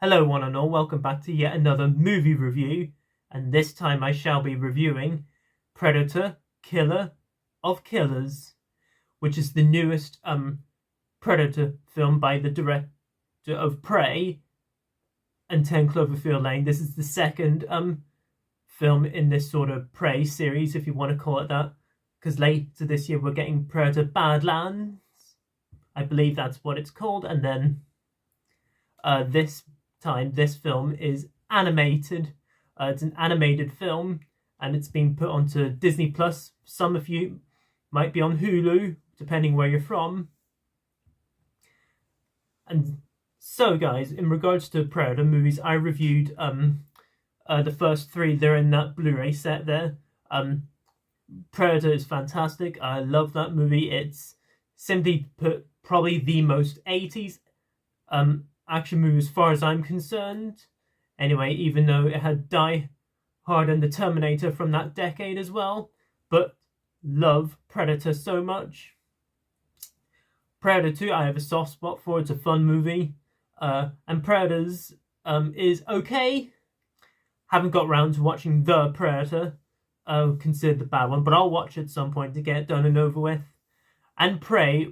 Hello one and all, welcome back to yet another movie review, and this time I shall be reviewing Predator: Killer of Killers, which is the newest Predator film by the director of Prey and 10 Cloverfield Lane. This is the second film in this sort of Prey series, if you want to call it that, because later this year we're getting Predator: Badlands. I believe that's what it's called, and then this time this film is animated. It's an animated film, and it's been put onto Disney Plus. Some of you might be on Hulu, depending where you're from. And so, guys, in regards to Predator movies, I reviewed the first three. They're in that Blu-ray set there. Predator is fantastic. I love that movie. It's simply put probably the most 80s action movie as far as I'm concerned. Anyway, even though it had Die Hard and The Terminator from that decade as well, but love Predator so much. Predator 2 I have a soft spot for. It's a fun movie, and Predators is okay. Haven't got around to watching The Predator, considered the bad one, but I'll watch it at some point to get it done and over with. And Prey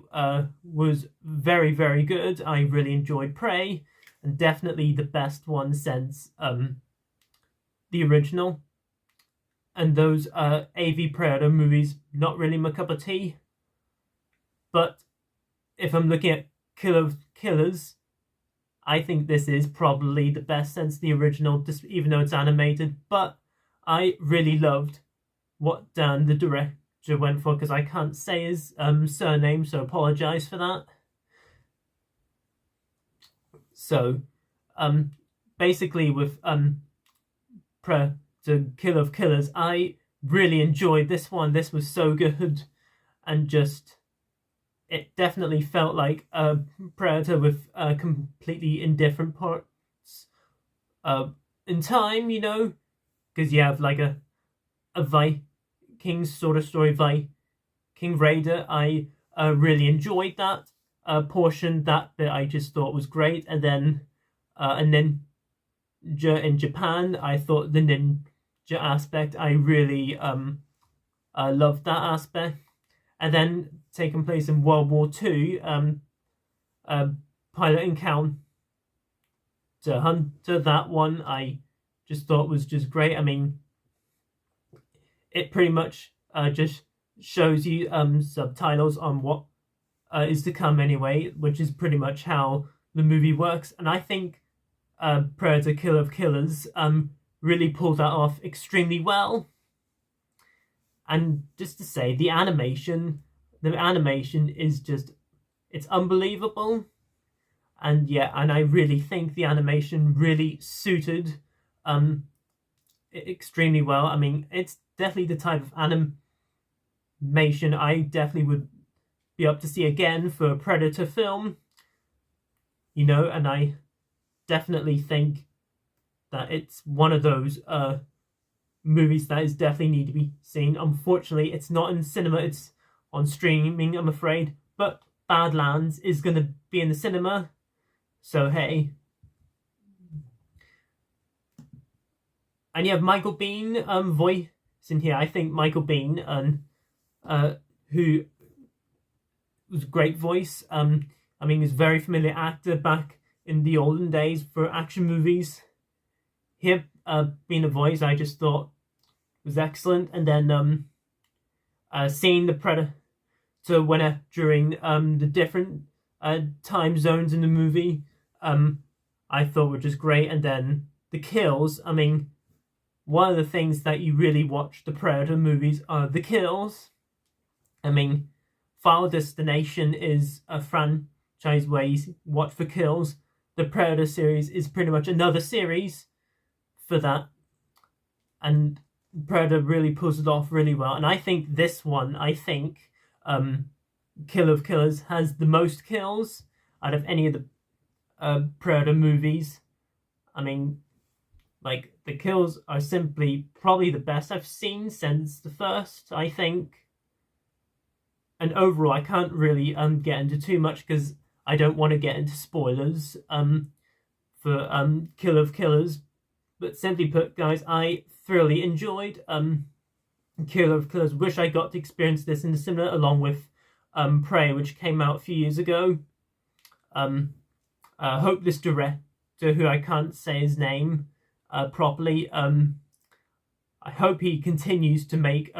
was very, very good. I really enjoyed Prey, and definitely the best one since the original. And those AV Predator movies, not really my cup of tea. But if I'm looking at Killers, I think this is probably the best since the original, just even though it's animated. But I really loved what Dan, the director, went for, because I can't say his surname, so apologize for that. So basically with Predator: Killer of Killers, I really enjoyed this one. This was so good, and just it definitely felt like a Predator with completely indifferent parts in time, you know, because you have like a Viking sort of story, Viking Raider. I really enjoyed that portion. That bit I just thought was great. And then Ninja in Japan, I thought the ninja aspect, I really loved that aspect. And then taking place in World War II, Pilot Encounter Hunter, that one I just thought was just great. I mean, it pretty much just shows you subtitles on what is to come anyway, which is pretty much how the movie works. And I think Predator: Killer of Killers really pulled that off extremely well. And just to say, the animation is just, it's unbelievable. And yeah, and I really think the animation really suited extremely well. I mean, it's definitely the type of animation I definitely would be up to see again for a Predator film, you know. And I definitely think that it's one of those movies that is definitely need to be seen. Unfortunately, it's not in cinema, it's on streaming, I'm afraid, but Badlands is going to be in the cinema, so hey. And you have Michael Biehn voice in here. I think Michael Biehn, who was a great voice. I mean, he's a very familiar actor back in the olden days for action movies. Him being a voice, I just thought was excellent. And then seeing the Predator winner during the different time zones in the movie, I thought were just great. And then the kills, I mean, one of the things that you really watch the Predator movies are the kills. I mean, Final Destination is a franchise where you watch for kills. The Predator series is pretty much another series for that. And Predator really pulls it off really well. And I think this one, Killer of Killers has the most kills out of any of the Predator movies. I mean, like, the kills are simply probably the best I've seen since the first, I think. And overall, I can't really get into too much because I don't want to get into spoilers for Killer of Killers. But simply put, guys, I thoroughly enjoyed Killer of Killers. Wish I got to experience this in the cinema along with Prey, which came out a few years ago. Hope this director, who I can't say his name properly, I hope he continues to make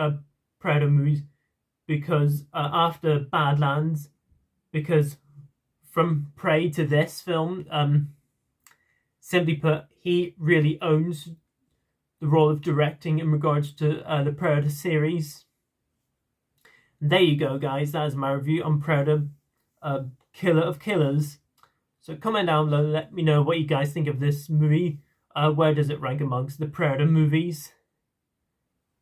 Predator movies, because after Badlands, because from Prey to this film, simply put, he really owns the role of directing in regards to the Predator series. And there you go, guys. That is my review on Predator, Killer of Killers. So comment down below, let me know what you guys think of this movie. Where does it rank amongst the Predator movies?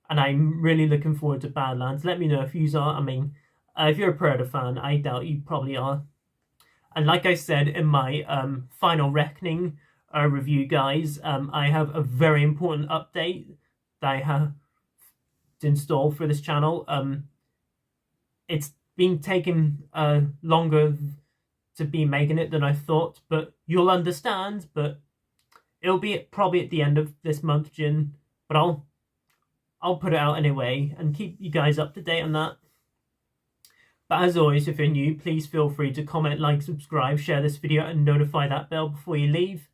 And I'm really looking forward to Badlands. Let me know if you are. I mean, if you're a Predator fan, I doubt you probably are. And like I said in my Final Reckoning review, guys, I have a very important update that I have to install for this channel. It's been taking longer to be making it than I thought, but you'll understand. But it'll be probably at the end of this month, June. But I'll put it out anyway and keep you guys up to date on that. But as always, if you're new, please feel free to comment, like, subscribe, share this video, and notify that bell before you leave.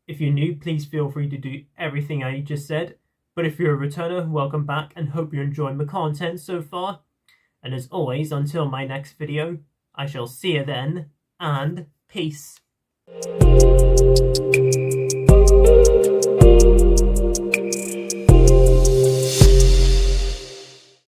If you're new, please feel free to do everything I just said. But if you're a returner, welcome back, and hope you're enjoying the content so far. And as always, until my next video, I shall see you then, and peace.